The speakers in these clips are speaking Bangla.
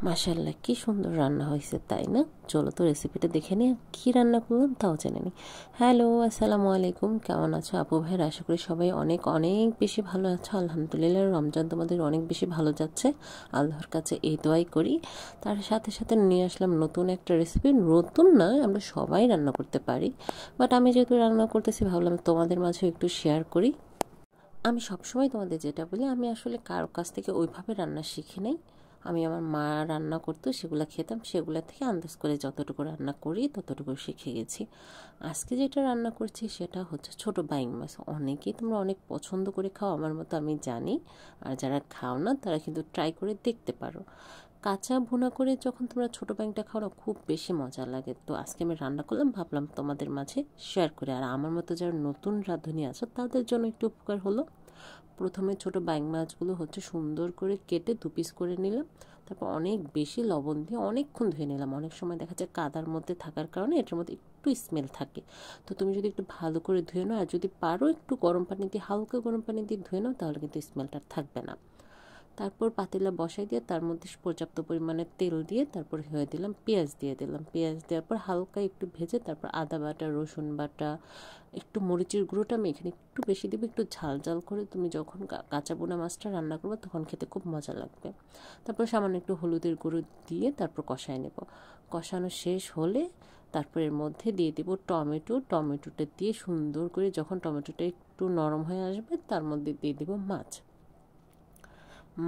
মাশাআল্লাহ কি সুন্দর রান্না হয়েছে তাই না? চলো তো রেসিপিটা দেখে নিই। কি রান্না করলাম তাও জেনে নিই। হ্যালো, আসসালামু আলাইকুম। কেমন আছো আপু ভাইয়ের? আশা করি সবাই অনেক অনেক বেশি ভালো আছো। আলহামদুলিল্লাহ, রমজান তোমাদের অনেক বেশি ভালো যাচ্ছে, আল্লাহর কাছে এই দোয়াই করি। তার সাথে সাথে নিয়ে আসলাম নতুন একটা রেসিপি। নতুন না, আমরা সবাই রান্না করতে পারি, বাট আমি যেহেতু রান্না করতেছি ভাবলাম তোমাদের মাঝে একটু শেয়ার করি। আমি সবসময় তোমাদের যেটা বলি, আমি আসলে কারো কাছ থেকে ওইভাবে রান্না শিখি নাই। আমি আমার মা রান্না করতো, সেগুলো খেতাম, সেগুলো থেকে আন্দাজ করে যতটুকু রান্না করি ততটুকু শিখে গেছি। আজকে যেটা রান্না করছি সেটা হচ্ছে ছোট বাইং মাছ। অনেকেই তোমরা অনেক পছন্দ করে খাও আমার মতো, আমি জানি। আর যারা খাও না তারা কিন্তু ট্রাই করে দেখতে পারো। কাঁচা ভুনা করে যখন তোমরা ছোট ব্যাংকটা খাও না, খুব বেশি মজা লাগে। তো আজকে আমি রান্না করলাম, ভাবলাম তোমাদের মাঝে শেয়ার করে। আর আমার মতো যারা নতুন রাঁধুনি আছো তাদের জন্য একটু উপকার হলো। প্রথমে ছোট ব্যাং মাছগুলো হচ্ছে সুন্দর করে কেটে দু পিস করে নিলাম। তারপর অনেক বেশি লবণ দিয়ে অনেকক্ষণ ধুয়ে নিলাম। অনেক সময় দেখা যায় কাদার মধ্যে থাকার কারণে এটার মধ্যে একটু স্মেল থাকে। তো তুমি যদি একটু ভালো করে ধুয়ে নাও, আর যদি পারো একটু গরম পানি দিয়ে, হালকা গরম পানি দিয়ে ধুয়ে নাও, তাহলে কিন্তু স্মেলটা থাকবে না। তারপর পাতিলা বসাই দিয়ে তার মধ্যে পর্যাপ্ত পরিমাণে তেল দিয়ে তারপর হয়ে দিলাম পেঁয়াজ দিয়ে দিলাম। পেঁয়াজ দেওয়ার পর হালকা একটু ভেজে তারপর আদা বাটা, রসুন বাটা, একটু মরিচের গুঁড়োটা আমি এখানে একটু বেশি দেবো, একটু ঝাল ঝাল করে। তুমি যখন কাঁচা বোনা মাছটা রান্না করবে তখন খেতে খুব মজা লাগবে। তারপর সামান্য একটু হলুদের গুঁড়ো দিয়ে তারপর কষায় নেব। কষানো শেষ হলে তারপর এর মধ্যে দিয়ে দেব টমেটো। টমেটোটা দিয়ে সুন্দর করে যখন টমেটোটা একটু নরম হয়ে আসবে তার মধ্যে দিয়ে দেব মাছ।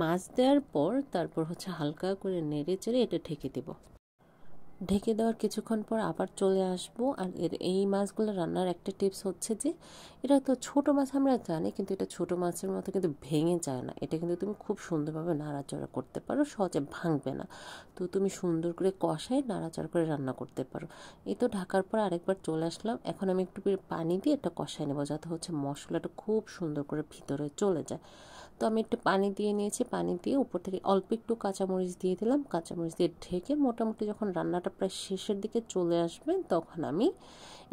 মাছ দেওয়ার পর তারপর হচ্ছে হালকা করে নেড়ে চেড়ে এটা ঢেকে দেব। ঢেকে দেওয়ার কিছুক্ষণ পর আবার চলে আসব। আর এই মাছগুলো রান্নার একটা টিপস হচ্ছে যে, এটা তো ছোট মাছ আমরা জানি, কিন্তু এটা ছোট মাছের মতো কিন্তু ভেঙে যায় না। এটা কিন্তু তুমি খুব সুন্দরভাবে নাড়াচাড়া করতে পারো, সহজে ভাঙবে না। তো তুমি সুন্দর করে কষায় নাড়াচাড়া করে রান্না করতে পারো। এই তো ঢাকার পর আরেকবার চলে আসলাম। এখন আমি একটু পানি দিয়ে এটা কষায় নেবো, যাতে হচ্ছে মশলাটা খুব সুন্দর করে ভিতরে চলে যায়। তো আমি একটু পানি দিয়ে নিয়েছি। পানি দিয়ে উপর থেকে অল্প একটু কাঁচামরিচ দিয়ে দিলাম। কাঁচামরিচ দিয়ে ঢেকে মোটামুটি যখন রান্নাটা প্রায় শেষের দিকে চলে আসবে তখন আমি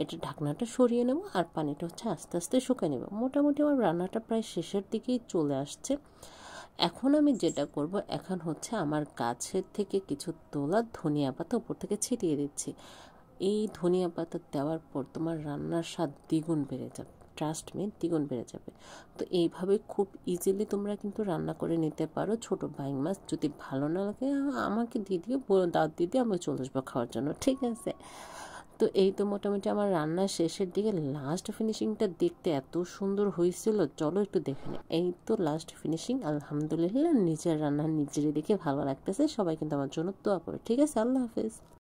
এটা ঢাকনাটা সরিয়ে নেব আর পানিটা হচ্ছে আস্তে আস্তে শুকিয়ে নেব। মোটামুটি আমার রান্নাটা প্রায় শেষের দিকেই চলে আসছে। এখন আমি যেটা করব, এখন হচ্ছে আমার গাছের থেকে কিছু তোলা ধনিয়া পাতা উপর থেকে ছিটিয়ে দিচ্ছি। এই ধনিয়া পাতা দেওয়ার পর তোমার রান্নার স্বাদ দ্বিগুণ বেড়ে যাবে, ট্রাস্ট মি, দ্বিগুণ বেড়ে যাবে। তো এইভাবে খুব ইজিলি তোমরা কিন্তু রান্না করে নিতে পারো ছোট বাইং মাছ। যদি ভালো না লাগে আমাকে দিয়ে দিও, দাঁত দিয়ে দিয়ে আমি চলে আসবো খাওয়ার জন্য, ঠিক আছে? তো এই তো মোটামুটি আমার রান্নার শেষের দিকে। লাস্ট ফিনিশিংটা দেখতে এত সুন্দর হয়েছিল, চলো একটু দেখে নিই। এই তো লাস্ট ফিনিশিং, আলহামদুলিল্লাহ। নিজের রান্না নিজেরই দেখে ভালো লাগতেছে। সবাই কিন্তু আমার জন্য দোয়া করে, ঠিক আছে? আল্লাহ হাফেজ।